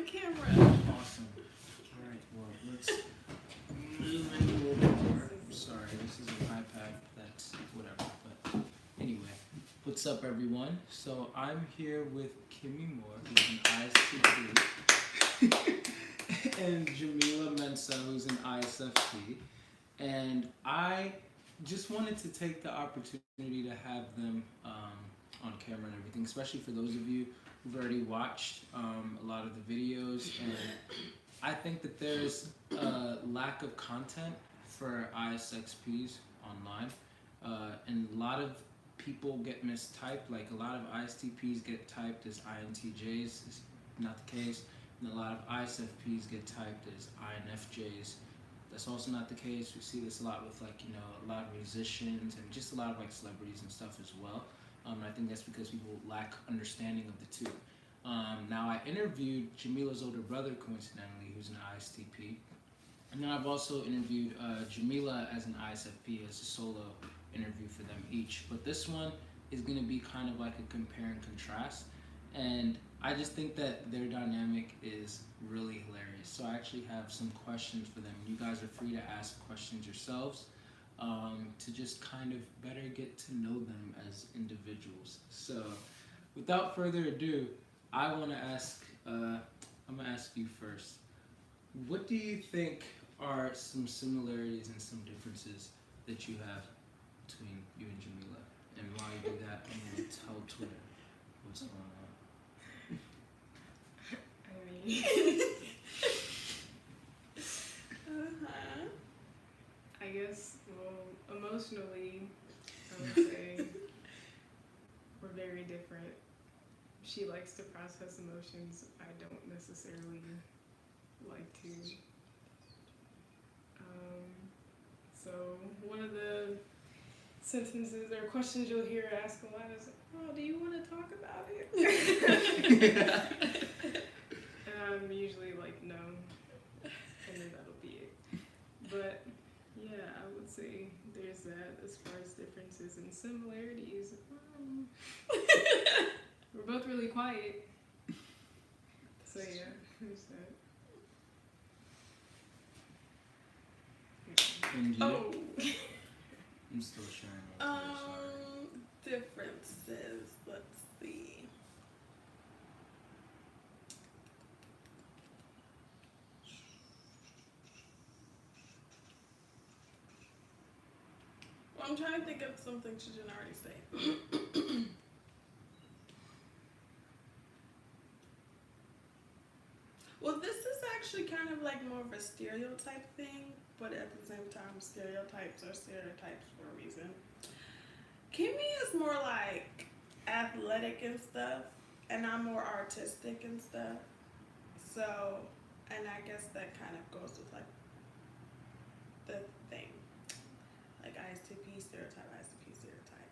the camera. Awesome. Alright, well, let's move in a little bit more. Sorry, this is an iPad, that's whatever. But anyway, what's up, everyone? So I'm here with Kemi Moore, who's an ISxP, and Jamila Mensah, who's an ISxP. And I just wanted to take the opportunity to have them on camera and everything, especially for those of you who've already watched a lot of the videos. And I think that there's a lack of content for ISxPs online, and a lot of people get mistyped. Like a lot of ISTPs get typed as INTJs, is not the case, and a lot of ISFPs get typed as INFJs. That's also not the case. We see this a lot with a lot of musicians and just a lot of celebrities and stuff as well. I think that's because people lack understanding of the two. Now I interviewed Jamila's older brother, coincidentally, who's an ISTP. And then I've also interviewed Jamila as an ISFP, as a solo interview for them each. But this one is going to be kind of like a compare and contrast. And I just think that their dynamic is really hilarious. So I actually have some questions for them. You guys are free to ask questions yourselves to just kind of better get to know them as individuals. So without further ado, I want to ask, I'm going to ask you first. What do you think are some similarities and some differences that you have between you and Jamila? And while you do that, I'm going to tell Twitter what's going on. I mean, I guess, well, emotionally, I would say we're very different. She likes to process emotions. I don't necessarily like to. So one of the sentences or questions you'll hear her ask a lot is, "Oh, do you want to talk about it?" And I'm usually like, "No," and then that'll be it. But yeah, I would say there's that as far as differences and similarities. We're both really quiet. So yeah, there's that. And you? Oh, I'm still sharing. differences. Let's see. Well, I'm trying to think of something she didn't already say. Well, this is actually kind of like more of a stereotype thing, but at the same time, stereotypes are stereotypes for a reason. Kemi is more like athletic and stuff, and I'm more artistic and stuff. So, and I guess that kind of goes with like the thing. Like ISTP stereotype, ISTP stereotype.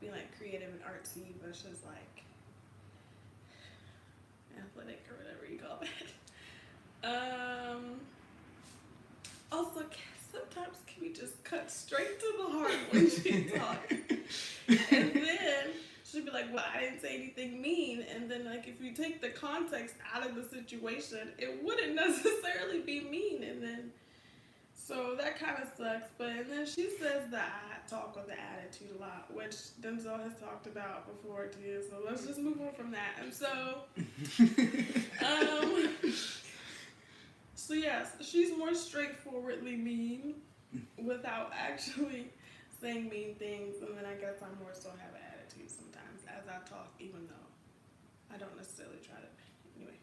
Being like creative and artsy versus like athletic or whatever you call that. Also, sometimes can we just cut straight to the heart when she talks? And then she'll be like, "Well, I didn't say anything mean." And then like if you take the context out of the situation, it wouldn't necessarily be mean. And then so that kind of sucks. But and then she says that I talk with the attitude a lot, which Denzel has talked about before too. So let's just move on from that. And so, so yes, she's more straightforwardly mean without actually saying mean things. And then I guess I more so have an attitude sometimes as I talk, even though I don't necessarily try to. Anyway,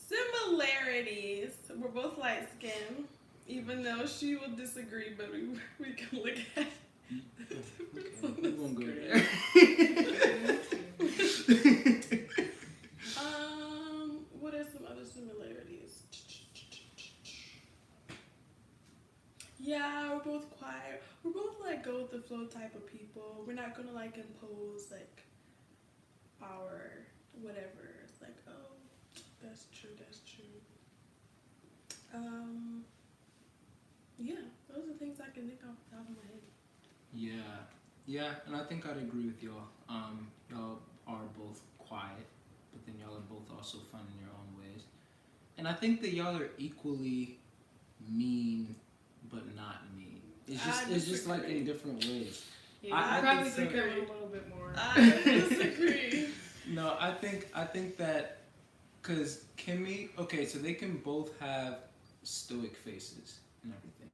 similarities. We're both light skinned. Even though she will disagree, but we can look at the difference on the won't go screen. there. What are some other similarities? Yeah, we're both quiet. We're both like go with the flow type of people. We're not gonna like impose like our whatever. It's like, oh, that's true, that's true. Yeah, those are things I can think off the top of my head. Yeah, and I think I'd agree with y'all. Y'all are both quiet, but then y'all are both also fun in your own ways. And I think that y'all are equally mean, but not mean. It's just like in different ways. Yeah, I probably think think so. of it a little bit more. I disagree. No, I think that because Kimmy, okay, so they can both have stoic faces and everything,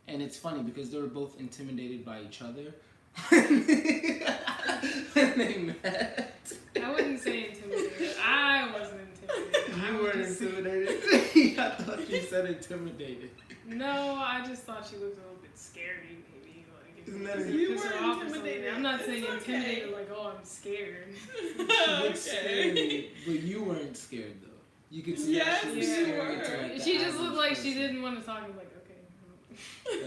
and it's funny because they were both intimidated by each other when they met. I wouldn't say intimidated. I wasn't intimidated. You I weren't just- intimidated. I thought you said intimidated. No, I just thought she looked a little bit scary, maybe. Like, if Isn't that it You piss her were off or something. intimidated. I'm not It's saying okay. intimidated like, oh, I'm scared. She looked scary, but you weren't scared though. You could see Yes, that she was you scary were. to like the She just looked average like she person. didn't want to talk. I'm like, okay.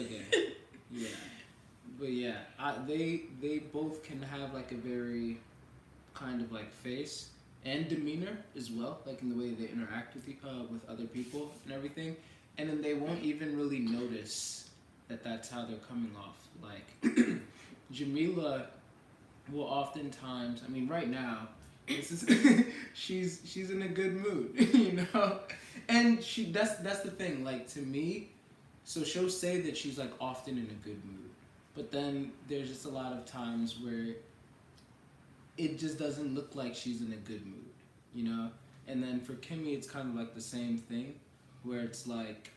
Okay. Yeah. But yeah, they both can have like a very kind of like face and demeanor as well, like in the way they interact with other people and everything, and then they won't even really notice that that's how they're coming off. Like Jamila will oftentimes, I mean, right now, this is she's in a good mood, you know, and that's the thing. Like to me, so she'll say that she's like often in a good mood, but then there's just a lot of times where it just doesn't look like she's in a good mood, you know? And then for Kemi, it's kind of like the same thing, where it's like,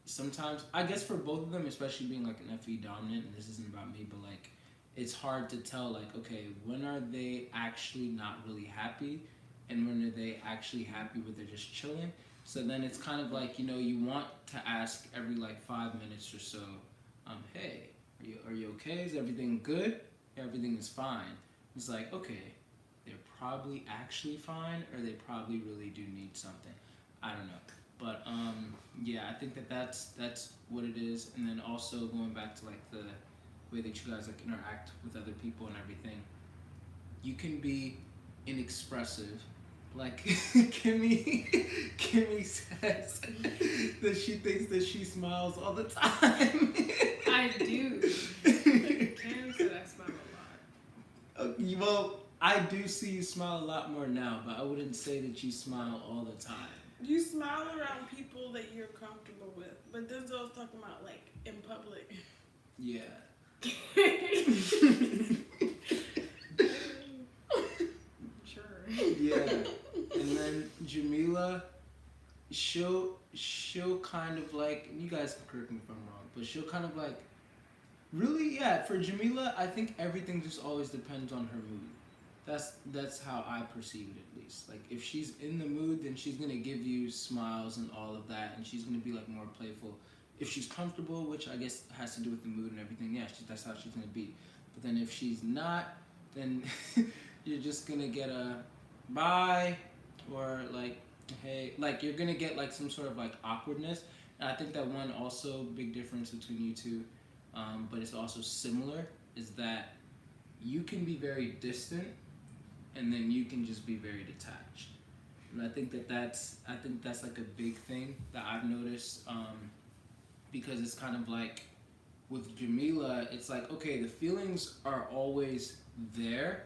sometimes, I guess for both of them, especially being like an FE dominant, and this isn't about me, but like, it's hard to tell, like, okay, when are they actually not really happy, and when are they actually happy where they're just chilling? So then it's kind of like, you know, you want to ask every like 5 minutes or so, hey, are you okay? Is everything good? Everything is fine. It's like, okay, they're probably actually fine, or they probably really do need something. I don't know. But yeah, I think that's what it is. And then also going back to like the way that you guys like interact with other people and everything, you can be inexpressive. Like Kemi says that she thinks that she smiles all the time. I do. Cam said I smile a lot. Well, I do see you smile a lot more now, but I wouldn't say that you smile all the time. You smile around people that you're comfortable with, but Denzel's talking about like in public. Yeah. Sure. Yeah. And then Jamila, she'll kind of like, and you guys can correct me if I'm wrong, but she'll kind of like, really, yeah, for Jamila, I think everything just always depends on her mood. That's how I perceive it, at least. Like, if she's in the mood, then she's gonna give you smiles and all of that, and she's gonna be like more playful. If she's comfortable, which I guess has to do with the mood and everything, yeah, that's how she's gonna be. But then if she's not, then you're just gonna get a bye, or like, hey, like you're gonna get like some sort of like awkwardness. And I think that one also big difference between you two, but it's also similar, is that you can be very distant, and then you can just be very detached. And I think that's like a big thing that I've noticed, because it's kind of like with Jamila, it's like, okay, the feelings are always there,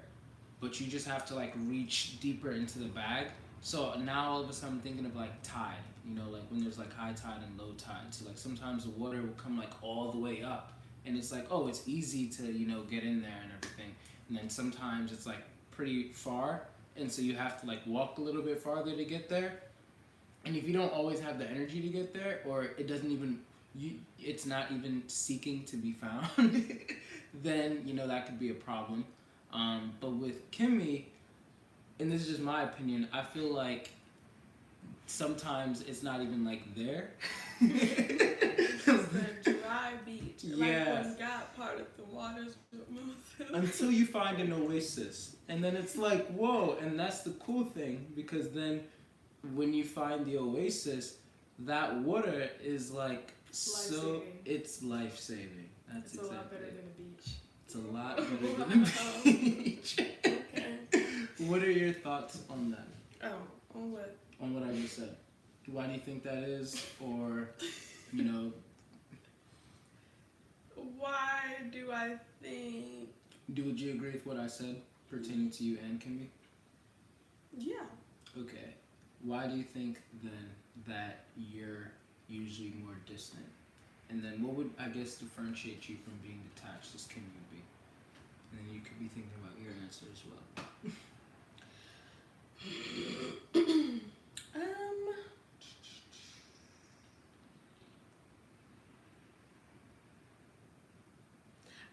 but you just have to like reach deeper into the bag. So now all of a sudden I'm thinking of like tide, you know, like when there's like high tide and low tide. So like sometimes the water will come like all the way up, and it's like, oh, it's easy to, you know, get in there and everything. And then sometimes it's like pretty far, and so you have to like walk a little bit farther to get there. And if you don't always have the energy to get there, or it doesn't even, it's not even seeking to be found, then, you know, that could be a problem. But with Kemi, and this is just my opinion, I feel like sometimes it's not even like there. It's the dry beach. Yeah. Like when God parted the waters with Moses. Until you find an oasis. And then it's like, whoa, and that's the cool thing, because then when you find the oasis, that water is like, so Life-saving. it's life-saving. That's It's a exactly lot better it. than a beach. It's a lot better than a beach. Okay. What are your thoughts on that? Oh, on what? On what I just said? Why do you think that is? Or, you know, Why do I think? would you agree with what I said pertaining to you and Kimmy? Yeah. Okay. why do you think then that you're usually more distant? And then what would, I guess, differentiate you from being detached as Kemi would be? And then you could be thinking about your answer as well.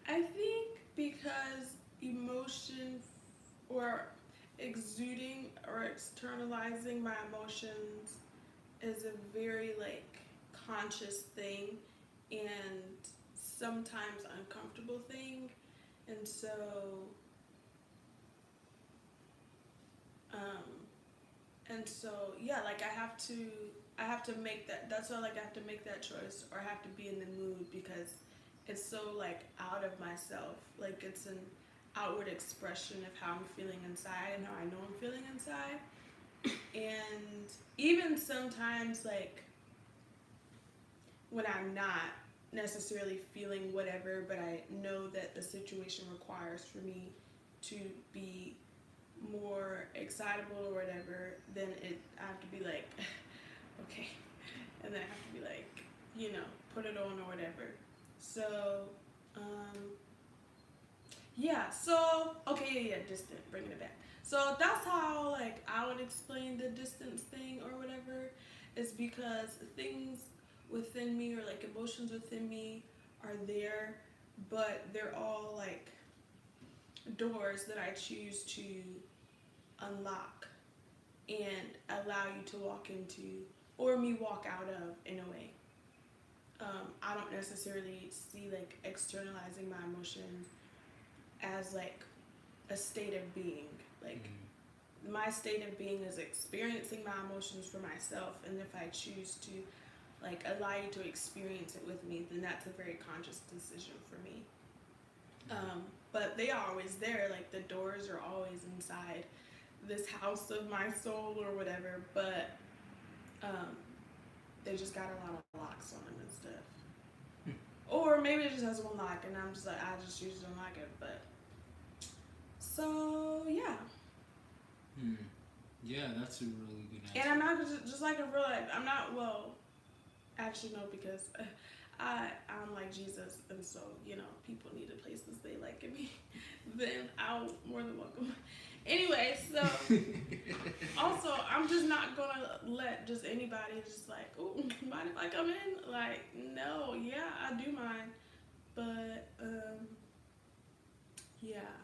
I think because emotion or exuding or externalizing my emotions is a very like conscious thing and sometimes uncomfortable thing, and so um yeah, like I have to make that, that's why like I have to make that choice or I have to be in the mood because it's so like out of myself, like it's an outward expression of how I'm feeling inside and how I know I'm feeling inside. And even sometimes like when I'm not necessarily feeling whatever, but I know that the situation requires for me to be more excitable or whatever, then I have to be like, okay, and then I have to be like, you know, put it on or whatever. So, yeah. So, okay, yeah, distant, bringing it back. So that's how like I would explain the distance thing or whatever, is because things within me or like emotions within me are there, but they're all like doors that I choose to unlock and allow you to walk into or me walk out of in a way. I don't necessarily see like externalizing my emotions as like a state of being. Like my state of being is experiencing my emotions for myself, and if I choose to like allow you to experience it with me, then that's a very conscious decision for me. But they are always there, like the doors are always inside this house of my soul or whatever, but they just got a lot of locks on them and stuff. Or maybe it just has one lock and I'm just like, I just choose to unlock it, but so yeah. Yeah, that's a really good answer. And I'm not just like a real life, I'm not, well, actually no, because I'm like Jesus, and so, you know, people need a place to stay like me, then I'll more than welcome. Anyway, so also I'm just not gonna let just anybody just like, oh, mind if I come in? Like, no, yeah, I do mind, but yeah,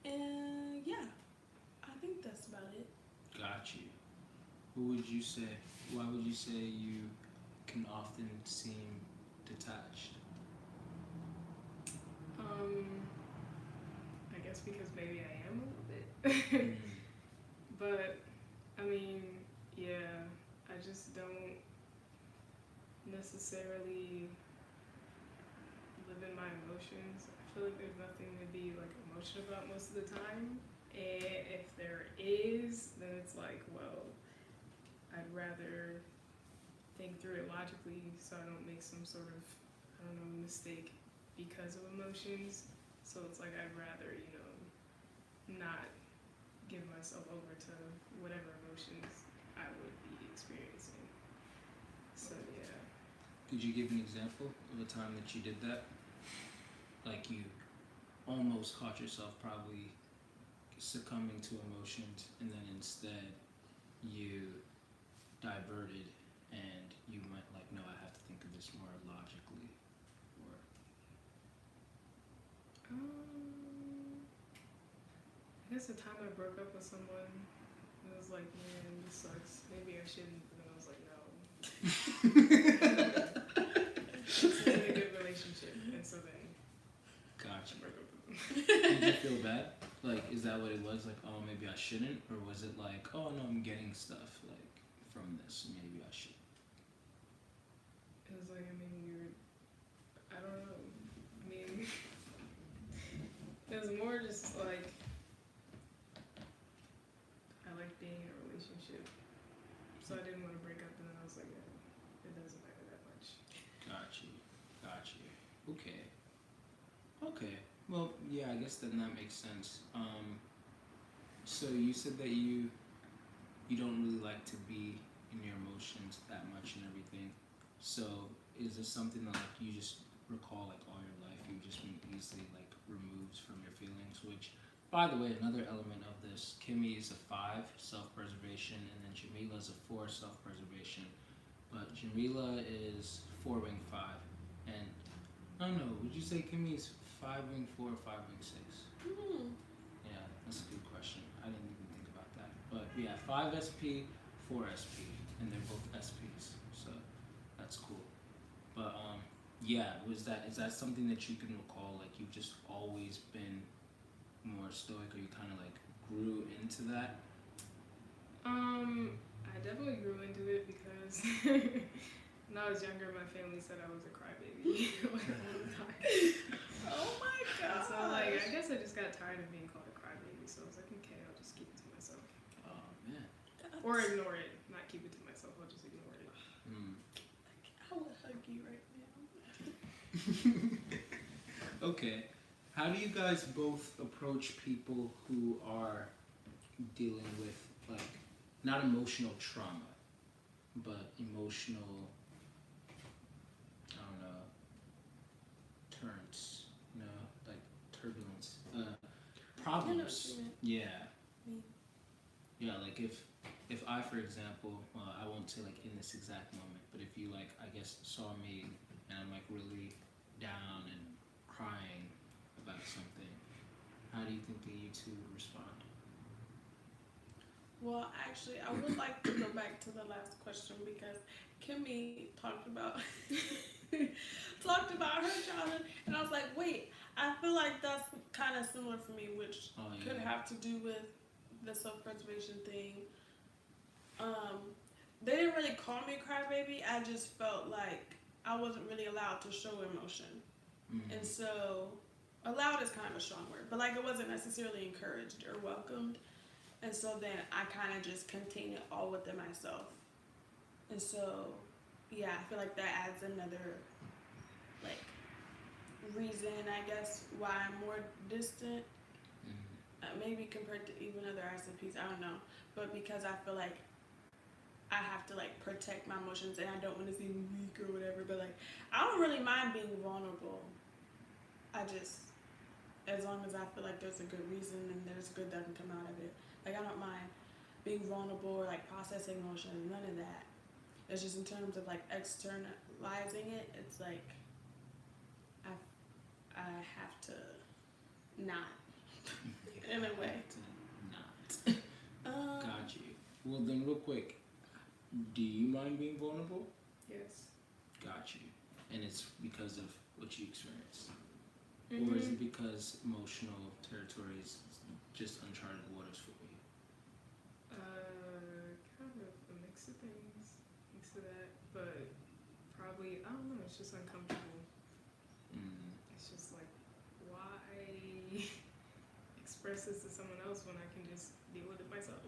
and yeah, I think that's about it. Got you. What would you say? Why would you say you can often seem detached? I guess because maybe I am a little bit. But I mean, yeah, I just don't necessarily live in my emotions. I feel like there's nothing to be like emotional about most of the time. And if there is, then it's like, well, I'd rather think through it logically so I don't make some sort of, I don't know, mistake because of emotions. So it's like I'd rather, you know, not give myself over to whatever emotions I would be experiencing. So yeah. Could you give an example of a time that you did that? Like you almost caught yourself probably succumbing to emotions, and then instead you diverted and you went like, no, I have to think of this more logically, or I guess the time I broke up with someone, it was like, man, this sucks. Maybe I shouldn't. But then I was like, no. It's a really good relationship, and so then gotcha. I broke up with them. Did you feel bad? Like, is that what it was? Like, oh, maybe I shouldn't? Or was it like, oh, no, I'm getting stuff, like, from this, maybe I should? It was like, I mean, I don't know. I mean, it was more just like, I like being in a relationship. So I didn't want to break up, and then I was like, yeah, it doesn't matter that much. Got you. Okay. Well, yeah, I guess then that makes sense. So you said that you you don't really like to be in your emotions that much and everything. So is this something that like you just recall like all your life? You've just been easily like removed from your feelings, which by the way, another element of this, Kemi is a 5 self-preservation, and then Jamila is a 4 self-preservation. But Jamila is 4 wing 5, and I don't know. Would you say Kemi is 5 wing 4 or 5 wing 6? Yeah, that's a good question. I didn't even think about that. But yeah, 5 SP, 4 SP, and they're both SPs, so that's cool. But yeah, is that something that you can recall? Like you've just always been more stoic, or you kind of like grew into that? I definitely grew into it because when I was younger, my family said I was a crybaby like all the time. Oh my god. So like, I guess I just got tired of being called a crybaby. So I was like, okay, I'll just keep it to myself, Oh man. or ignore it. Not keep it to myself. I'll just ignore it. I would hug you right now. Okay. How do you guys both approach people who are dealing with like not emotional trauma, but emotional, I don't know, turns, like turbulence, problems. Yeah. Yeah, like if I, for example, well, I won't say like in this exact moment, but if you like, I guess saw me and I'm like really down and crying about something, how do you think that you two would respond? Well, actually, I would like to go back to the last question because Kemi talked about her childhood, and I was like, wait, I feel like that's kind of similar for me, which could have to do with the self-preservation thing. They didn't really call me a crybaby. I just felt like I wasn't really allowed to show emotion, and so allowed is kind of a strong word, but like it wasn't necessarily encouraged or welcomed. And so then I kind of just contain it all within myself. And so, yeah, I feel like that adds another, like, reason, I guess, why I'm more distant. Maybe compared to even other ISxPs, I don't know. But because I feel like I have to, like, protect my emotions and I don't want to seem weak or whatever. But, like, I don't really mind being vulnerable. I just, as long as I feel like there's a good reason and there's good that can come out of it. Like, I don't mind being vulnerable or, like, processing emotions, none of that. It's just in terms of, like, externalizing it, it's like, I have to not, in a way. Not. Got you. Well, then real quick, do you mind being vulnerable? Yes. Got you. And it's because of what you experienced? Or is it because emotional territory is just uncharted waters for you? Kind of a mix of things, mix of that, but probably, I don't know, it's just uncomfortable. It's just like, why express this to someone else when I can just deal with it myself?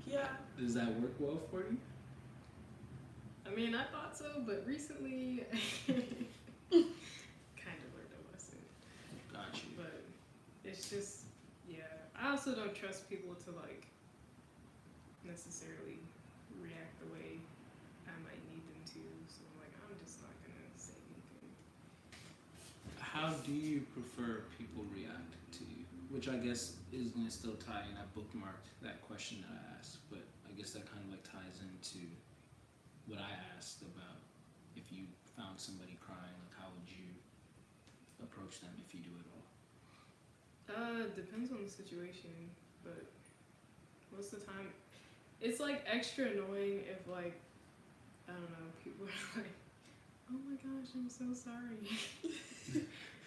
Yeah. Does that work well for you? I mean, I thought so, but recently, kind of learned a lesson. Got you. But it's just, yeah. I also don't trust people to, like, necessarily react the way I might need them to. So I'm like, I'm just not going to say anything. How do you prefer people react to you? Which I guess is going to still tie in. I bookmarked that question that I asked, but I guess that kind of like ties into what I asked about if you found somebody crying, like how would you approach them if you do at all? Depends on the situation, but most of the time, it's like extra annoying if like, I don't know, people are like, oh my gosh, I'm so sorry.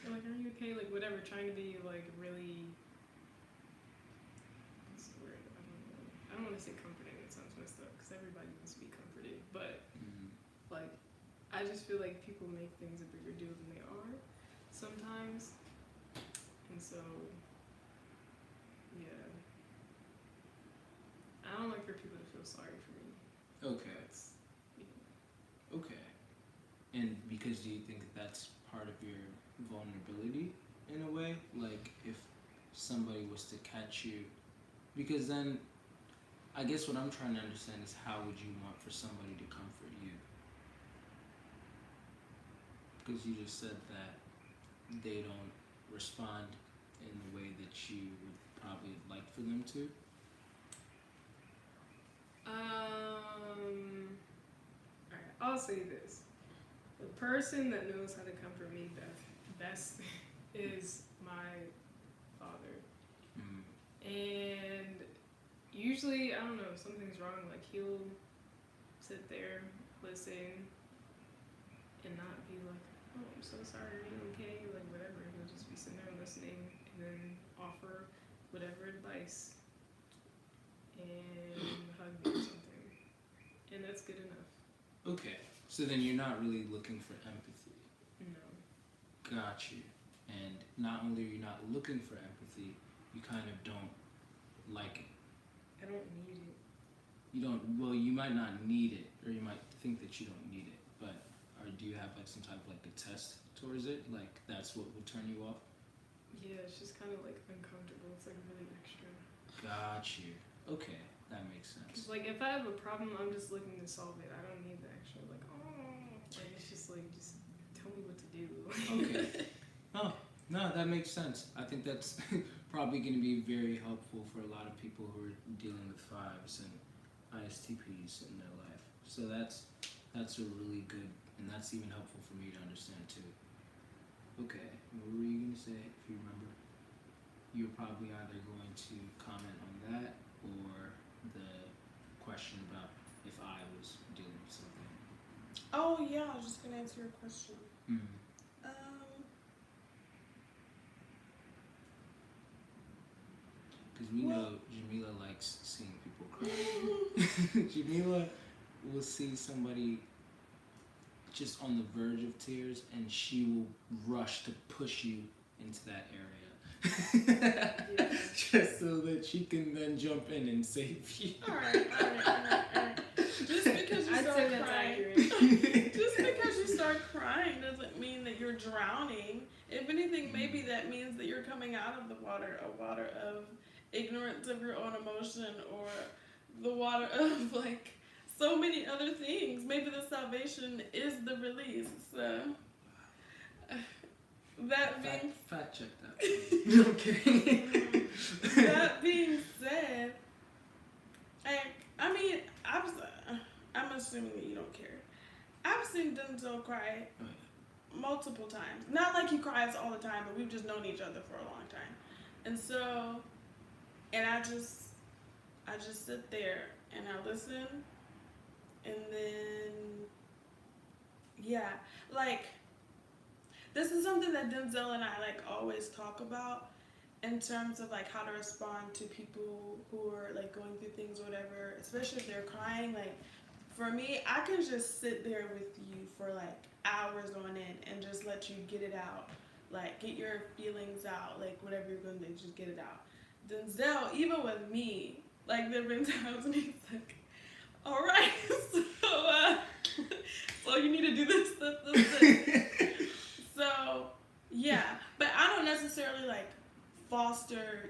Or like, are you okay? Like whatever, trying to be like really, what's the word? I don't want to say comforting, it sounds messed up because everybody wants to be comforted, but like, I just feel like people make things a bigger deal than they are sometimes. And so, yeah. I don't like for people to feel sorry for me. Okay. Okay. And because do you think that's part of your vulnerability in a way? Like if somebody was to catch you, because then I guess what I'm trying to understand is how would you want for somebody to comfort you? Because you just said that they don't respond in the way that you would probably like for them to. Alright, I'll say this. The person that knows how to comfort me best is my father. Mm. And usually, I don't know, if something's wrong, like he'll sit there, listen, and not be like, oh, I'm so sorry, are you okay? Like, whatever. He'll just be sitting there listening and then offer whatever advice and hug me or something. And that's good enough. Okay, so then you're not really looking for empathy. No. Got you. And not only are you not looking for empathy, you kind of don't like it. I don't need it. You don't, well, you might not need it, or you might think that you don't need it, but do you have like some type of like a test towards it? Like that's what would turn you off? Yeah, it's just kind of like uncomfortable. It's like really extra. Got you. Okay, that makes sense. Cause like if I have a problem, I'm just looking to solve it. I don't need the extra like, like it's just like, just tell me what to do. Okay. Oh, no, that makes sense. I think that's probably going to be very helpful for a lot of people who are dealing with fives and ISTPs in their life. So that's a really good, and that's even helpful for me to understand too. Okay, what were you going to say, if you remember? You're probably either going to comment on that or the question about if I was dealing with something. Oh yeah, I was just gonna answer your question. Mm-hmm. Because we know Jamila likes seeing people cry. Jamila will see somebody just on the verge of tears and she will rush to push you into that area. Yeah. Just so that she can then jump in and save you. Alright. Just because you I'd start say that's crying, accurate. just because you start crying doesn't mean that you're drowning. If anything, maybe that means that you're coming out of the water, a water of ignorance of your own emotion, or the water of like so many other things. Maybe the salvation is the release. So that being Fact check that. Okay. that being said, I mean, I'm assuming that you don't care. I've seen Denzel cry multiple times. Not like he cries all the time, but we've just known each other for a long time. And so, and I just sit there and I listen, and then, yeah, like, this is something that Denzel and I like always talk about in terms of like how to respond to people who are like going through things or whatever, especially if they're crying. Like, for me, I can just sit there with you for like hours on end and just let you get it out. Like, get your feelings out, like whatever you're going to do, just get it out. Denzel, even with me, like there have been times when he's like, all right, so you need to do this. So, yeah, but I don't necessarily like foster,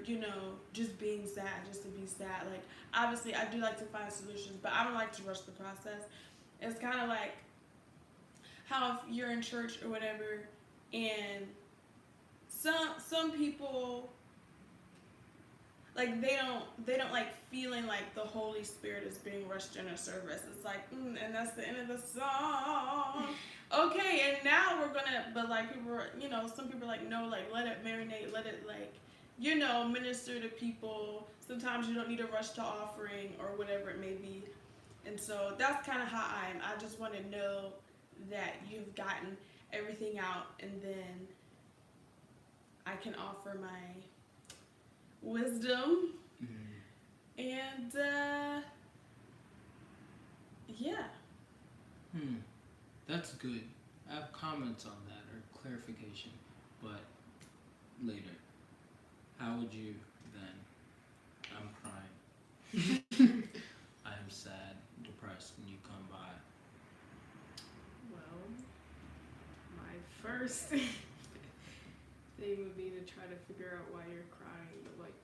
just being sad just to be sad. Like, obviously I do like to find solutions, but I don't like to rush the process. It's kind of like how if you're in church or whatever, and some people, like, they don't like feeling like the Holy Spirit is being rushed in a service. It's like, and that's the end of the song. Okay, and now we're gonna, but like people, some people are like, no, like let it marinate, let it like, minister to people. Sometimes you don't need to rush to offering or whatever it may be. And so that's kind of how I am. I just want to know that you've gotten everything out, and then I can offer my wisdom. And yeah. That's good. I have comments on that or clarification, but later. How would you then? I'm crying. I am sad, depressed, and you come by. Well, my first thing would be to try to figure out why you're crying, but like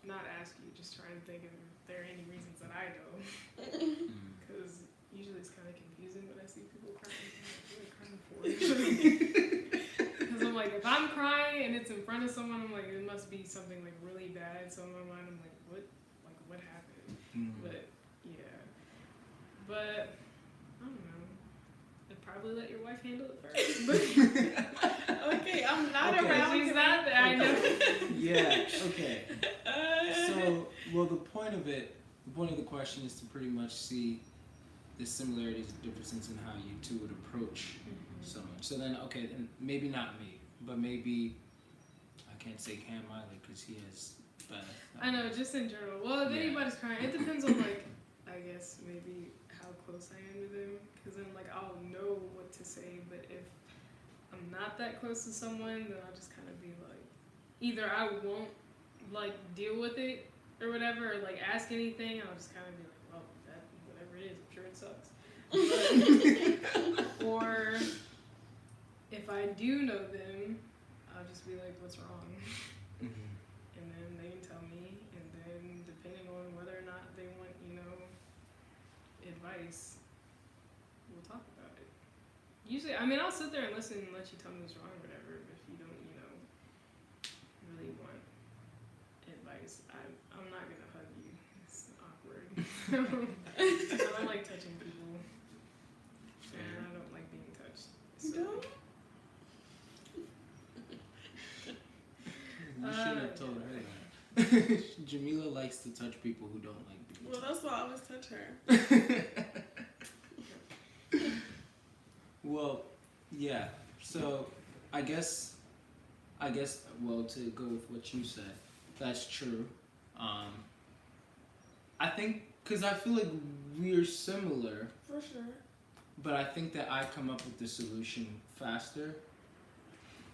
not ask you, just try and think if there are any reasons that I know. Because usually it's kind of confusing when I see people crying. I'm like, what are you crying for? Because I'm like, if I'm crying and it's in front of someone, I'm like, it must be something like really bad. So in my mind, I'm like, what happened? But yeah, but I don't know. I'd probably let your wife handle it first. But Okay, I'm not Okay. around. she's not there. I know. Yeah. Okay. So, well, the point of the question is to pretty much see the similarities and differences in how you two would approach someone. So then, okay, and maybe not me, but maybe I can't say Cam either because he has Beth. I know, just in general. Well, if Yeah. anybody's crying, it depends on like, I guess maybe how close I am to them, because then like I'll know what to say. But if I'm not that close to someone, then I'll just kind of be like, either I won't like deal with it or whatever, or like ask anything. I'll just kind of be like, well, that whatever it is, I'm sure it sucks. But, or if I do know them, I'll just be like, what's wrong? And then they can tell me, and then depending on whether or not they want, advice, we'll talk about it. Usually, I mean, I'll sit there and listen and let you tell me what's wrong or whatever, but if you don't, really want advice, I'm not gonna hug you. It's awkward. I don't like touching people, and I don't like being touched. So. No? You should have told her that. Jamila likes to touch people who don't like being Well, touched. that's why I always touch her. Well, yeah. So, I guess, well, to go with what you said, that's true. I think, because I feel like we're similar, For sure. but I think that I come up with the solution faster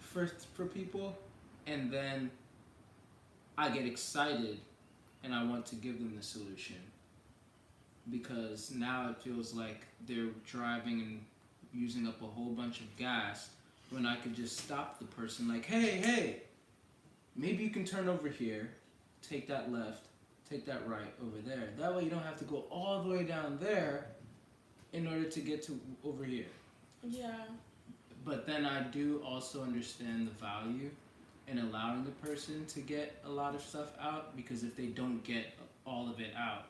for people, and then I get excited and I want to give them the solution, because now it feels like they're driving and using up a whole bunch of gas when I could just stop the person like, hey, maybe you can turn over here, take that left, take that right over there. That way you don't have to go all the way down there in order to get to over here. Yeah. But then I do also understand the value in allowing the person to get a lot of stuff out, because if they don't get all of it out,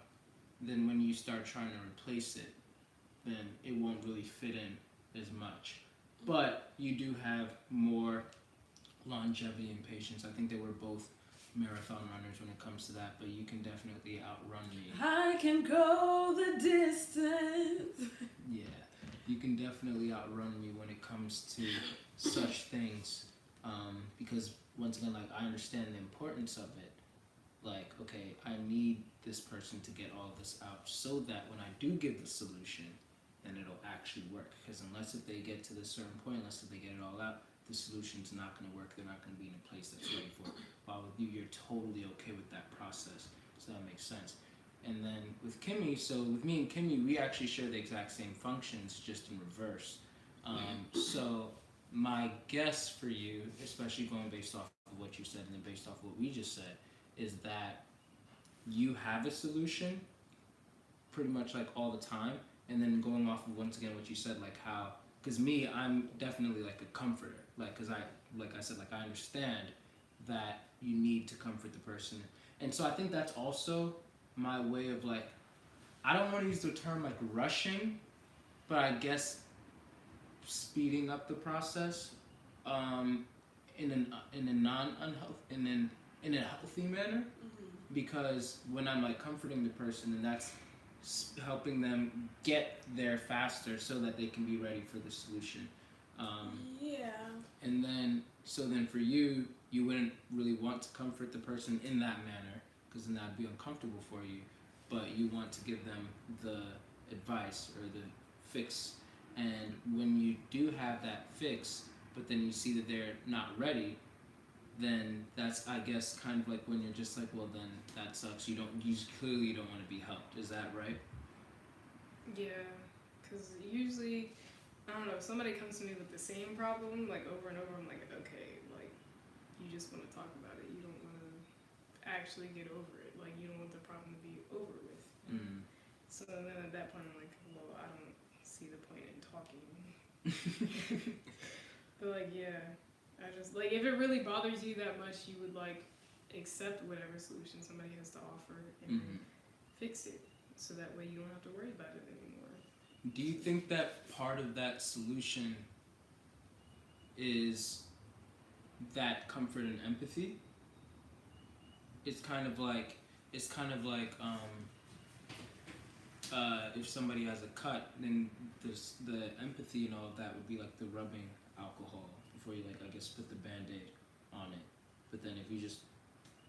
then when you start trying to replace it, then it won't really fit in as much. But you do have more longevity and patience. I think that we're both marathon runners when it comes to that, but you can definitely outrun me. I can go the distance. Yeah, you can definitely outrun me when it comes to such things, because once again, like, I understand the importance of it. Like, okay, I need this person to get all of this out so that when I do give the solution, then it'll actually work. Because unless if they get to this certain point, unless if they get it all out, the solution's not going to work. They're not going to be in a place that's ready for it. While with you, you're totally okay with that process. So that makes sense. And then with Kemi, so with me and Kemi, we actually share the exact same functions, just in reverse. So my guess for you, especially going based off of what you said and then based off of what we just said, is that you have a solution pretty much like all the time. And then going off of, once again, what you said, like how, because me, I'm definitely like a comforter. Like, because like I said, I understand that you need to comfort the person. And so I think that's also my way of, like, I don't want to use the term like rushing, but I guess speeding up the process in a healthy manner. Because when I'm like comforting the person, and that's helping them get there faster so that they can be ready for the solution. Yeah. And then, so then for you, you wouldn't really want to comfort the person in that manner, because then that'd be uncomfortable for you. But you want to give them the advice or the fix. And when you do have that fix, but then you see that they're not ready, then that's, I guess, kind of like when you're just like, well, then that sucks. You clearly don't want to be helped. Is that right? Yeah, because usually, I don't know, if somebody comes to me with the same problem, like over and over, I'm like, okay, like, you just want to talk about it. You don't want to actually get over it. Like, you don't want the problem to be over with. Mm. So then at that point, I'm like, well, I don't see the point in talking. But like, yeah, I just like, if it really bothers you that much, you would like accept whatever solution somebody has to offer and Mhm. fix it, so that way you don't have to worry about it anymore. Do you think that part of that solution is that comfort and empathy? It's kind of like if somebody has a cut, then the empathy and all of that would be like the rubbing alcohol before you, like, I guess, put the Band-Aid on it. But then if you just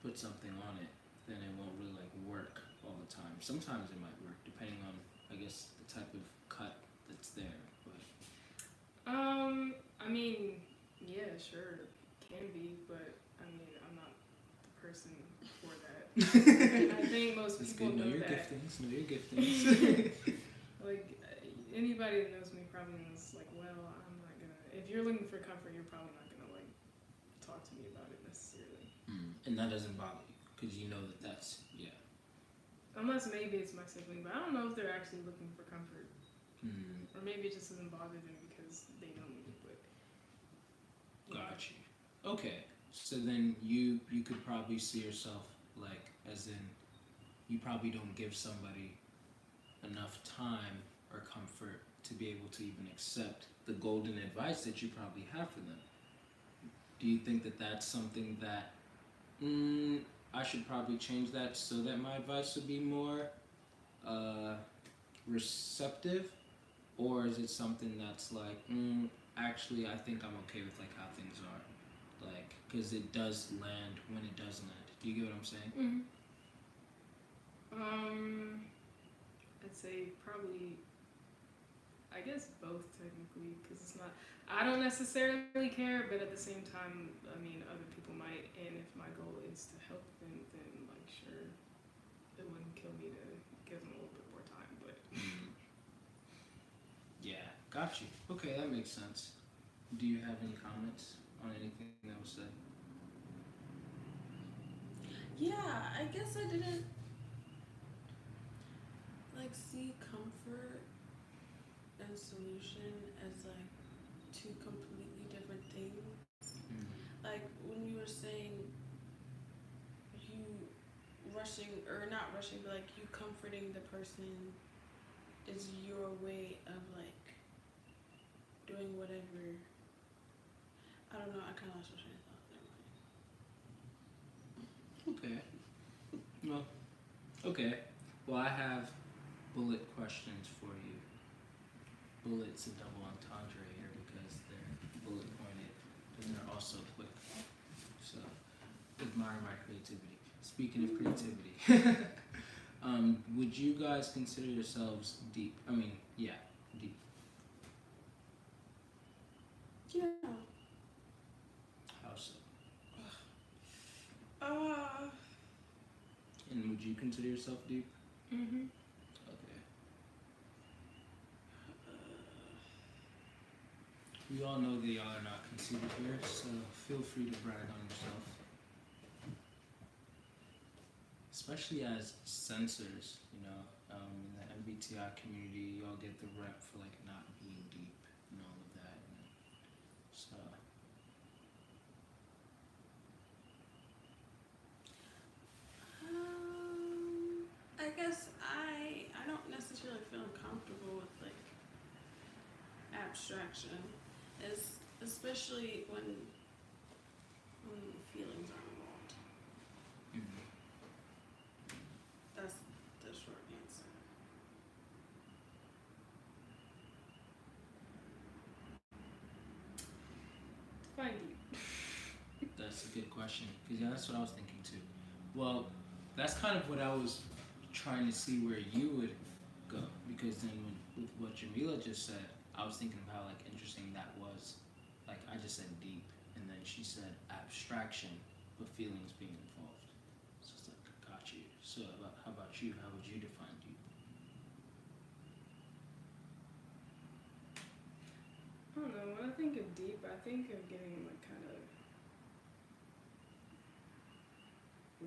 put something on it, then it won't really like work all the time. Sometimes it might work depending on, I guess, the type of cut that's there. But I mean, yeah, sure, can be, but I mean, I'm not the person for that. And I think most that's people good. Know know your that. giftings. Know your giftings. Like, anybody that knows me probably knows, like, well, I'm not gonna, if you're looking for comfort, you're probably not gonna, like, talk to me about it necessarily. And that doesn't bother you because you know that that's Unless maybe it's my sibling, but I don't know if they're actually looking for comfort. Mm. Or maybe it just doesn't bother them because they know me, but. Got you. Okay, so then you could probably see yourself, like, as in, you probably don't give somebody enough time or comfort to be able to even accept the golden advice that you probably have for them. Do you think that that's something that I should probably change that so that my advice would be more receptive, or is it something that's like, actually, I think I'm okay with like how things are, like, because it does land when it does land. Do you get what I'm saying? I'd say probably, I guess both technically, because it's not, I don't necessarily care, but at the same time, I mean, other people might, and if my goal is to help them, then like, sure, it wouldn't kill me to give them a little bit more time, but. Yeah, got you. Okay, that makes sense. Do you have any comments on anything that was said? Yeah, I guess I didn't like see comfort and solution as like two completely different things. Like when you were saying you rushing, or not rushing, but like you comforting the person is your way of like doing whatever. I don't know, I kind of lost my train of thought. Never mind. Okay. Well, okay. Well, I have bullet questions for you. Bullets a double entendre here because they're bullet pointed and they're also quick. So, admire my creativity. Speaking of creativity, would you guys consider yourselves deep? I mean, yeah, deep. Yeah. How so? And would you consider yourself deep? Okay. We all know that y'all are not conceited here, so feel free to brag on yourself. Especially as censors, you know, in the MBTI community, y'all get the rep for like not being deep and all of that. And so, I guess I don't necessarily feel comfortable with like abstraction, especially when feelings are involved. That's the short answer. Define deep. that's a good question, because yeah, that's what I was thinking too. Well, that's kind of what I was trying to see where you would go, because then with what Jamila just said, I was thinking of how like interesting that was. Like I just said deep, and then she said abstraction, but feelings being involved. So it's like, got you. So how about you? How would you define deep? I don't know, when I think of deep, I think of getting like kind of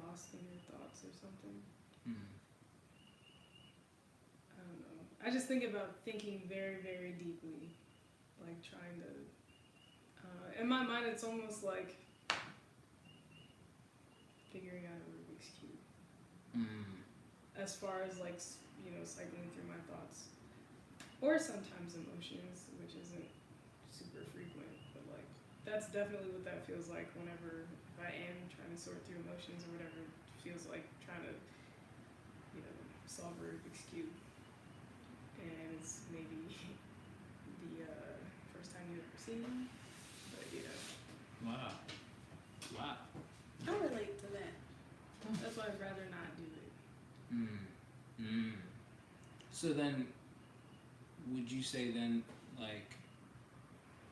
lost in your thoughts or something. Mm. I don't know. I just think about thinking very, very deeply, like trying to. In my mind, it's almost like figuring out a Rubik's cube. Mm. As far as like cycling through my thoughts, or sometimes emotions, which isn't super frequent, but like that's definitely what that feels like whenever if I am trying to sort through emotions or whatever. It feels like trying to solve a Rubik's cube, and it's maybe the first time you've ever seen them, but Wow. Wow. I relate to that. that's why I'd rather not do it. Mm. Mm. So then, would you say then, like,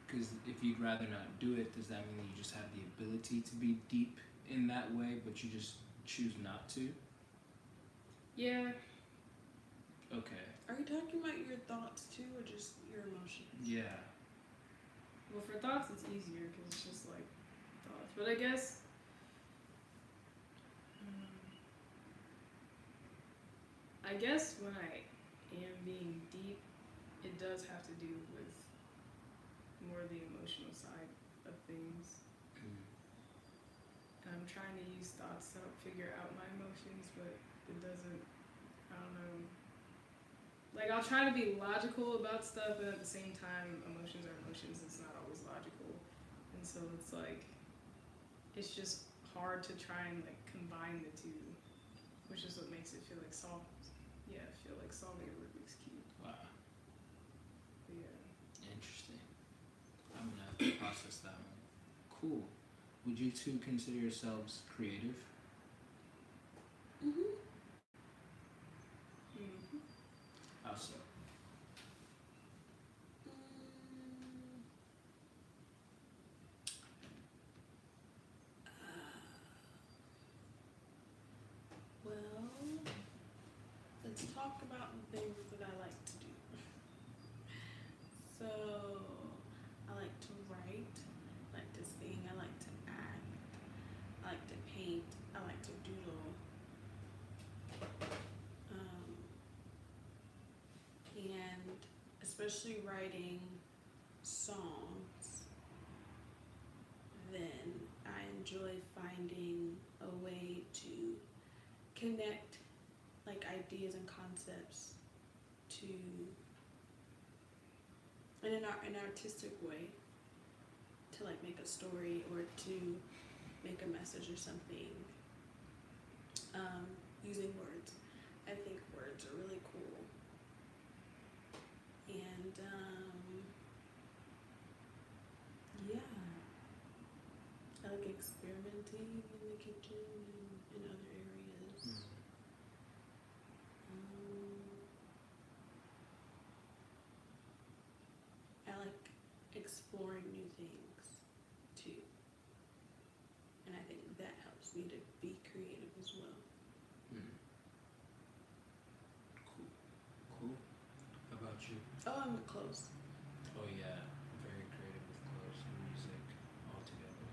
because if you'd rather not do it, does that mean you just have the ability to be deep in that way, but you just choose not to? Yeah. Okay. Are you talking about your thoughts too, or just your emotions? Yeah. Well, for thoughts, it's easier because it's just like thoughts. But I guess. I guess when I am being deep, it does have to do with more of the emotional side of things. Mm. And I'm trying to use thoughts to help figure out my emotions, but it doesn't. I don't know. Like, I'll try to be logical about stuff, but at the same time, emotions are emotions. It's not always logical. And so it's like, it's just hard to try and like combine the two, which is what makes it feel like solving a Rubik's Cube. Wow. But yeah. Interesting. I'm gonna have to process that one. Cool. Would you two consider yourselves creative? Mm-hmm. Mm-hmm. How so? Well, let's talk about the things that I like to do. So, I like to write, I like to sing, I like to act, I like to paint, I like to doodle. And especially writing songs, then I enjoy finding a way to connect like ideas and concepts to in an artistic way to like make a story or to make a message or something using words. I think words are really cool. And yeah, I like experimenting in the kitchen and in other areas. I like exploring new things too, and I think that helps me to be creative as well. Cool. Cool. How about you? Oh, I'm with clothes. Oh yeah, very creative with clothes and music altogether.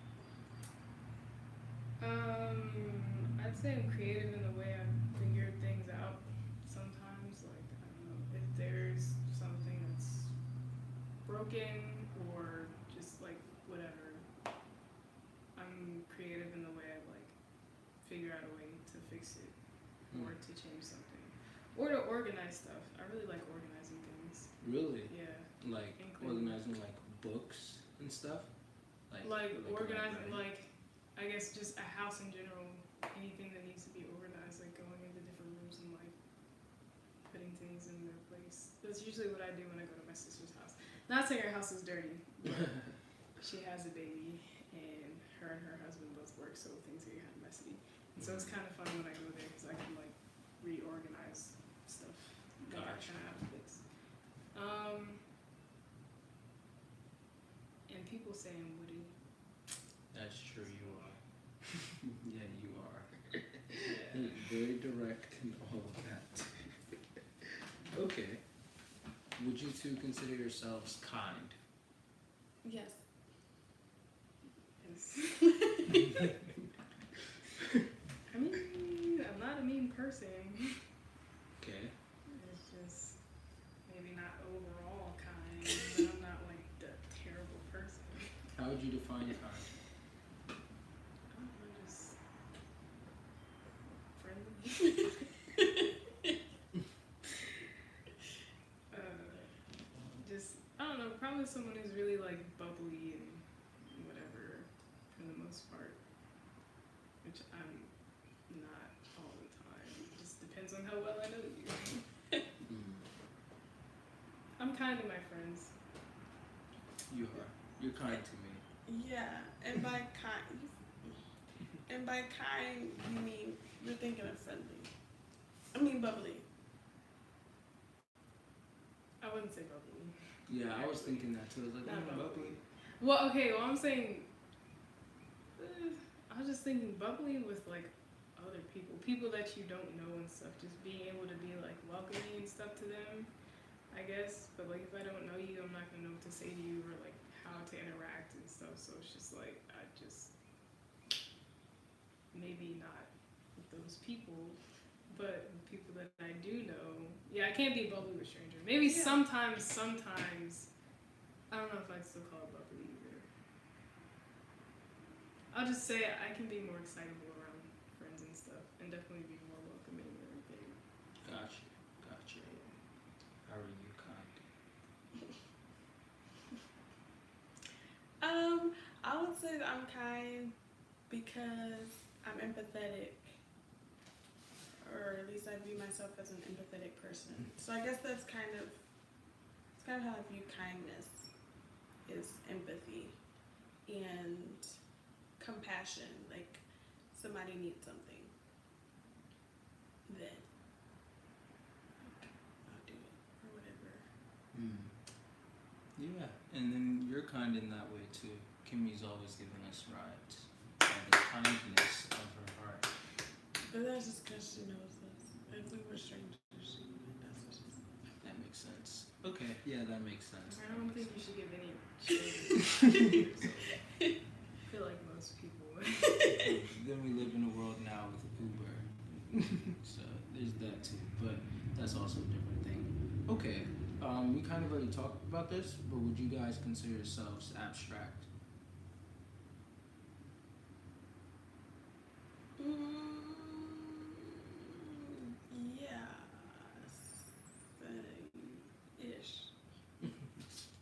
I'd say I'm creative in the way I figure things out. Sometimes, like I don't know if there's something that's broken or just like whatever. I'm creative in the way I like figure out a way to fix it or to change something or to organize stuff. I really like organizing things. Really? Yeah. Like organizing like books and stuff? Like organizing library? like I guess just a house in general. Anything that needs to be organized, like going into different rooms and like putting things in their place. That's usually what I do when I go to my sister's house. Not saying her house is dirty, but she has a baby and her husband both work, so things get kind of messy. And so it's kind of fun when I go there because I can like reorganize stuff that are Gotcha. kind of out of place. And people say I'm witty. That's true, you are. Yeah, you are. Yeah. Very direct and all of that. Okay. Would you two consider yourselves kind? Yes. Yes. I mean, person. Okay. It's just maybe not overall kind, but I'm not like the terrible person. How would you define kind? I'm just friendly. Just I don't know, probably someone who's really like bubbly and whatever for the most part, which I'm not all the time. It just depends on how well I know you. I'm kind to my friends. You are. You're kind to me. Yeah, and by kind, you mean you're thinking of friendly. I mean bubbly. I wouldn't say bubbly. Yeah, I was thinking that too. I was like, Not oh, bubbly. Well, okay, well I'm saying, I was just thinking bubbly with like other people that you don't know and stuff, just being able to be like welcoming and stuff to them, I guess. But like if I don't know you, I'm not gonna know what to say to you or like how to interact and stuff. So it's just like I just maybe not with those people, but with people that I do know, yeah, I can't be bubbly with strangers. Maybe sometimes. I don't know if I'd still call it bubbly either. I'll just say I can be more excitable around friends and stuff, and definitely be more welcoming and everything. Gotcha. How are you kind? I would say that I'm kind because I'm empathetic, or at least I view myself as an empathetic person. So I guess it's kind of how I view kindness is empathy and compassion. Like somebody needs something, then I'll do it or whatever. Yeah, and then you're kind in that way too. Kemi's always giving us rides by the kindness of her heart. But that's just because she knows us. If we were strangers, she would. That's what she said. That makes sense. Okay, yeah, that makes sense. I don't think you should give any strangers. I feel like most people would. Then we live in a world now with Uber, so there's that too. But that's also a different thing. Okay, we kind of already talked about this, but would you guys consider yourselves abstract? Yeah. Ish.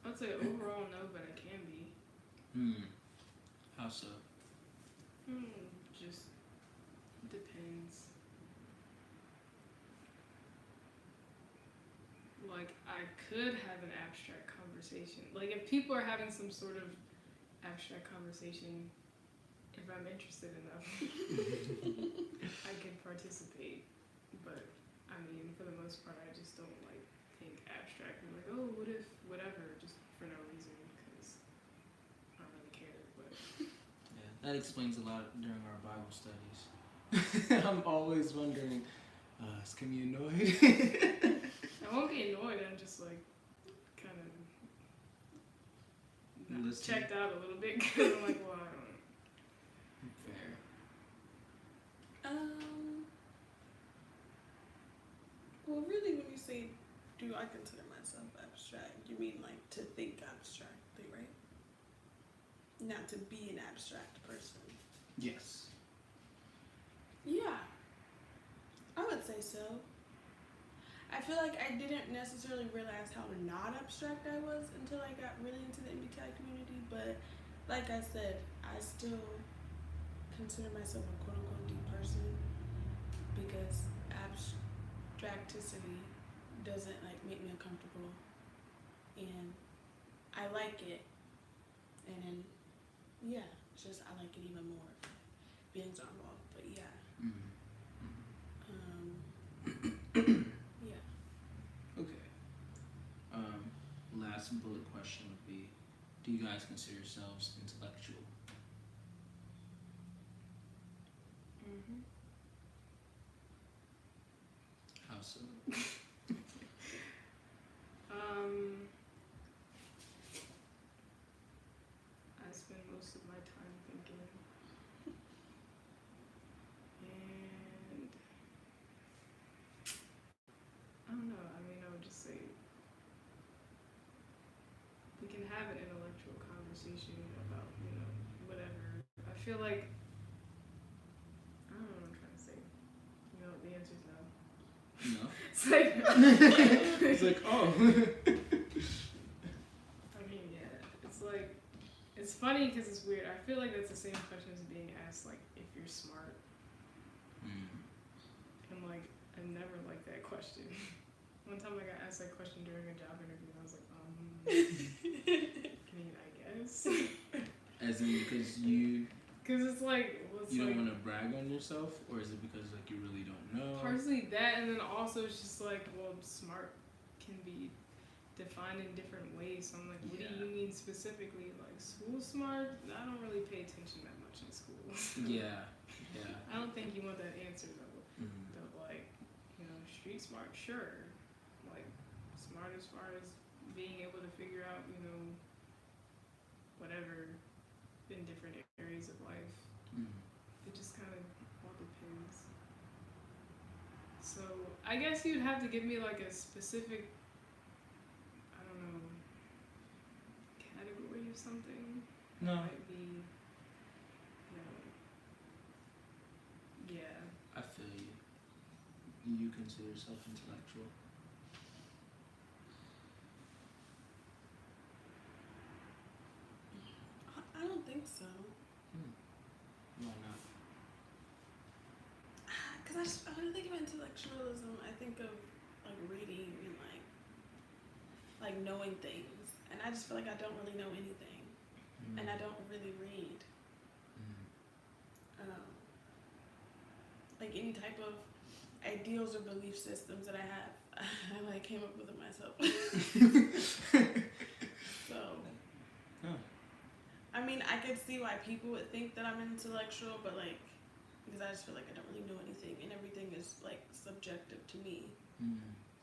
I'd say overall no, but I can be. How so? Just depends. Like I could have an abstract conversation. Like if people are having some sort of abstract conversation, if I'm interested enough, I can participate. But I mean, for the most part, I just don't like think abstract and like, oh, what if whatever, just for no reason because I don't really care. But Yeah, that explains a lot during our Bible studies. I'm always wondering, is Kemi annoyed? I won't be annoyed. I'm just like kind of checked out a little bit because I'm like, well, I don't know. Fair. Well, really, when you say, do I consider myself abstract, you mean like to think abstractly, right? Not to be an abstract person. Yes. Yeah, I would say so. I feel like I didn't necessarily realize how not abstract I was until I got really into the MBTI community, but like I said, I still consider myself a quote-unquote deep person because abstracticity doesn't like make me uncomfortable, and I like it, and then yeah, it's just I like it even more if feelings are involved, but yeah. Yeah. Okay. Last bullet question would be, do you guys consider yourselves intellectual? How so? I spend most of my time thinking, and we can have an intellectual conversation about, you know, whatever. I feel like, I don't know what I'm trying to say. You know, the answer is no. No. It's like, It's like, oh. I mean, yeah, it's like, it's funny because it's weird. I feel like that's the same question as being asked, like, if you're smart. And, like, I never liked that question. One time I got asked that question during a job interview, and I was like, I mean, I guess. As in because you Because it's like, well, it's don't like, want to brag on yourself, or is it because like you really don't know? partially that, and then also it's just like, well, smart can be defined in different ways. So I'm like, what do you mean specifically? Like, school smart? I don't really pay attention that much in school. Yeah. I don't think you want that answer though. Mm-hmm. But like, you know, street smart, sure. Like, smart as far as being able to figure out, you know, whatever in different areas of life. It just kind of all depends. So I guess you'd have to give me like a specific, I don't know, category or something. No, Might be, you know, yeah. I feel you. You consider yourself intellectual? I don't think so. Why not? Because when I think of intellectualism, I think of like reading and like knowing things, and I just feel like I don't really know anything, and I don't really read. Like any type of ideals or belief systems that I have, I like came up with it myself. So, I mean, I could see why people would think that I'm intellectual, but like, because I just feel like I don't really know anything, and everything is like subjective to me.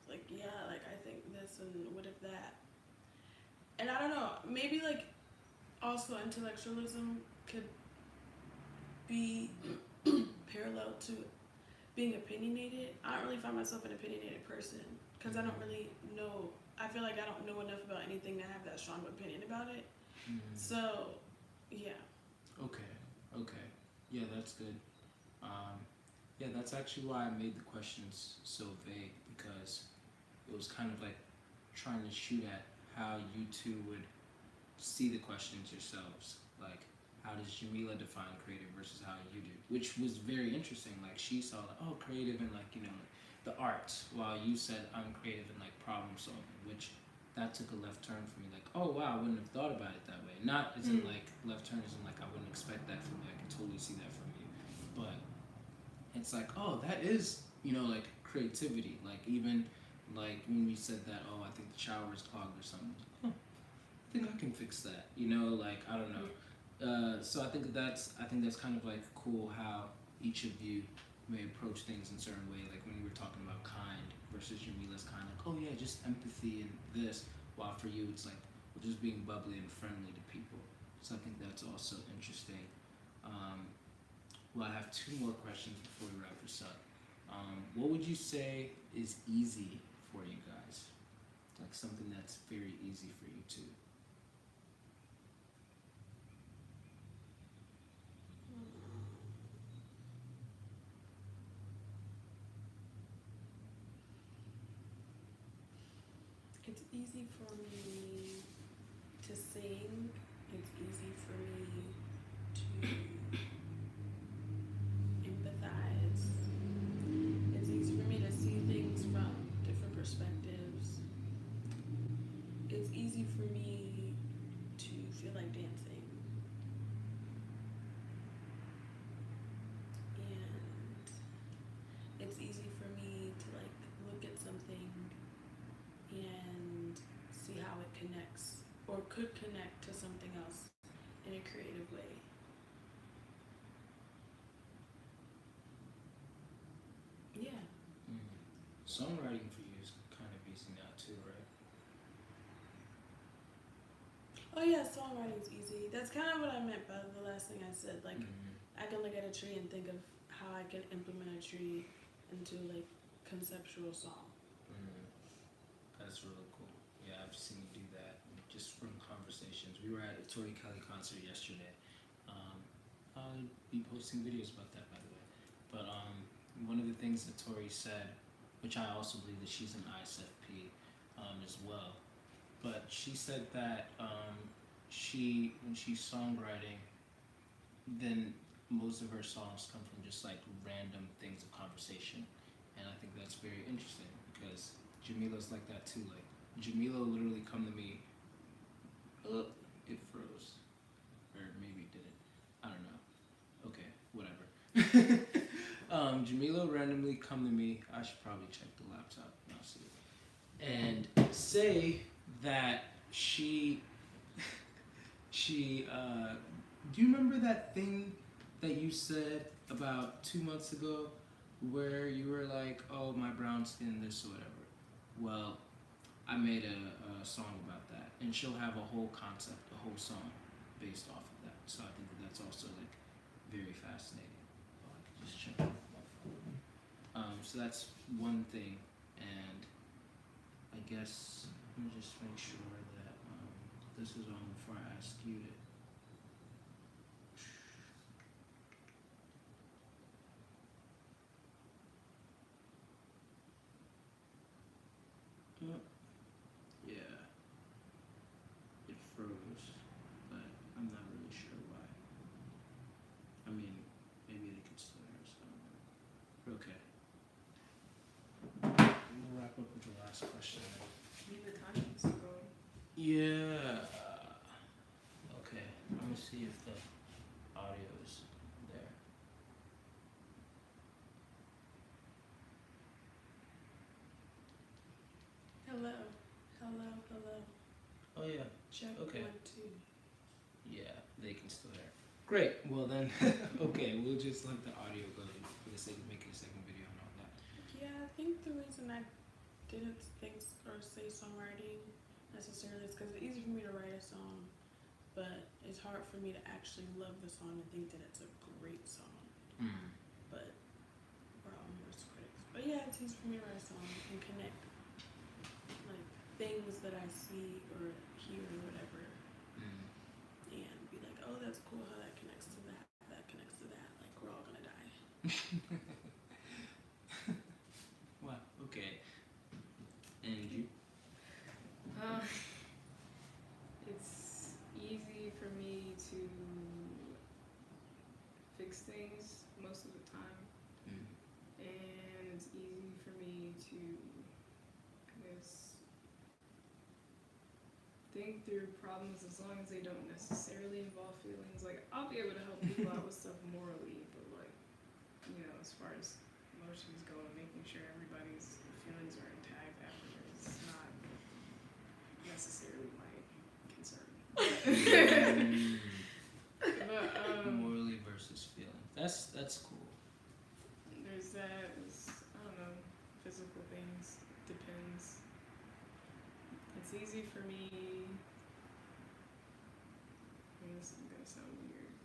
Like, yeah, like I think this and what if that, and I don't know, maybe like also intellectualism could be parallel to being opinionated. I don't really find myself an opinionated person because I don't really know. I feel like I don't know enough about anything to have that strong opinion about it. So, yeah. Okay. Yeah, that's good. Yeah, that's actually why I made the questions so vague, because it was kind of like trying to shoot at how you two would see the questions yourselves. Like, how does Jamila define creative versus how you do? Which was very interesting. Like, she saw like, oh, creative and like, you know, the arts, while you said I'm creative in like problem solving, which that took a left turn for me. Like, oh wow, I wouldn't have thought about it that way. Not as in like left turn as in like I wouldn't expect that from you. I can totally see that from you. But it's like, oh, that is, you know, like creativity. Like even like when we said that, oh, I think the shower is clogged or something. Huh, I think I can fix that. You know, like I don't know. So I think that's kind of like cool how each of you may approach things in a certain way. Like when we were talking about kind versus Jamila's kind, like, oh yeah, just empathy and this. While for you, it's like just being bubbly and friendly to people. So I think that's also interesting. Well, I have two more questions before we wrap this up. What would you say is easy for you guys? Like something that's very easy for you too. It's easy for me to sing. It's easy for me to empathize. It's easy for me to see things from different perspectives. It's easy for me to feel like dancing. And it's easy for me to like look at something and see how it connects or could connect to something else in a creative way. Yeah. Songwriting for you is kind of easy now too, right? Oh yeah, songwriting's easy. That's kind of what I meant by the last thing I said. Like, I can look at a tree and think of how I can implement a tree into like conceptual song. That's really cool. Yeah, I've seen you do that. just from conversations. We were at a Tori Kelly concert yesterday. I'll be posting videos about that, by the way. But one of the things that Tori said, which I also believe that she's an ISFP as well, but she said that when she's songwriting, then most of her songs come from just like random things of conversation, and I think that's very interesting because Jamila's like that too. Like Jamila will literally come to me. Oh, it froze, or maybe it didn't. I don't know. Okay, whatever. Jamila will randomly come to me. I should probably check the laptop. I'll see it. And say that she. Do you remember that thing that you said about 2 months ago where you were like, oh, my brown skin, this or whatever? Well, I made a song about that, and she'll have a whole concept, a whole song based off of that. So I think that's also like very fascinating. Oh, I can just check my phone. So that's one thing, and I guess let me just make sure that this is on before I ask you to. Yeah, it froze, but I'm not really sure why. I mean, maybe they could still hear us. Okay. We'll wrap up with the last question. Leave the time is going. Yeah. Okay. Let me see if the audio is there. Hello. Hello. Hello. Oh yeah. Check Okay. 1, 2. Yeah, they can still hear. Great. Well then, okay, we'll just let the audio go for the sake of making a second video and all that. Yeah, I think the reason I didn't think or say songwriting necessarily is because it's easy for me to write a song, but it's hard for me to actually love the song and think that it's a great song. Mm. But we're all worst critics. But yeah, it's easy for me to write a song and connect like things that I see or hear or whatever, and be like, oh, that's cool how that connects to that. That connects to that. Like we're all gonna die. Wow. Okay. And you? It's easy for me to fix things most of the time, and it's easy for me to, I guess, think through problems as long as they don't necessarily involve feelings. Like, I'll be able to help people out with stuff morally, but like, you know, as far as emotions go and making sure everybody's feelings are intact afterwards, it's not necessarily my concern. But Morally versus feeling. That's cool. there's that. I don't know. Physical things depends. It's easy for me. I mean, this is gonna sound weird.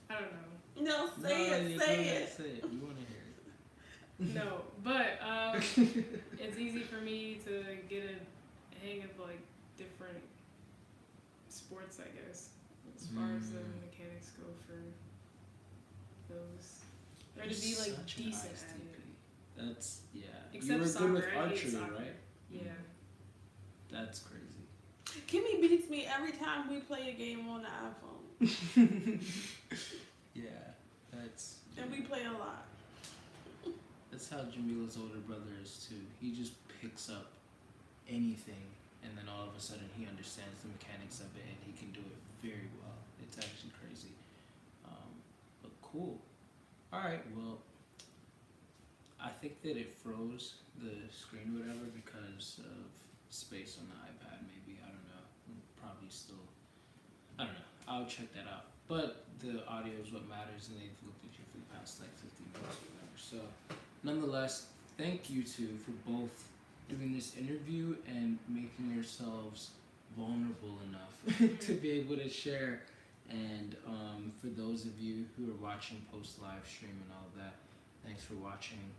I don't know. No, say it. Say it. Say it. We want to hear it. No, but it's easy for me to get a hang of like different sports, I guess, as far as the mechanics go for those. Or to be like Such an decent at ISTP. it. That's yeah. Except you were soccer, good with I hate archery, soccer. right? Yeah. That's crazy. Kemi beats me every time we play a game on the iPhone, Yeah, that's. and we play a lot. That's how Jamila's older brother is too. He just picks up anything, and then all of a sudden he understands the mechanics of it, and he can do it very well. It's actually crazy. But cool. All right. Well, I think that it froze the screen or whatever because of space on the iPad. Maybe I don't know. Probably still. I don't know. I'll check that out. But the audio is what matters, and they've looked at you for the past like 15 minutes or whatever. So, nonetheless, thank you two for both doing this interview and making yourselves vulnerable enough to be able to share. And for those of you who are watching post live stream and all of that, thanks for watching.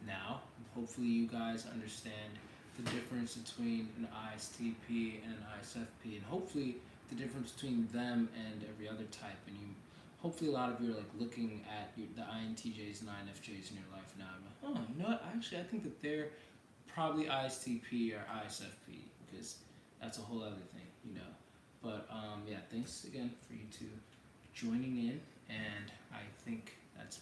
Now, hopefully, you guys understand the difference between an ISTP and an ISFP, and hopefully the difference between them and every other type. And hopefully a lot of you are like looking at the INTJs and INFJs in your life now. And like, oh, you know what? Actually, I think that they're probably ISTP or ISFP, because that's a whole other thing, you know. But yeah, thanks again for you two joining in, and I think that's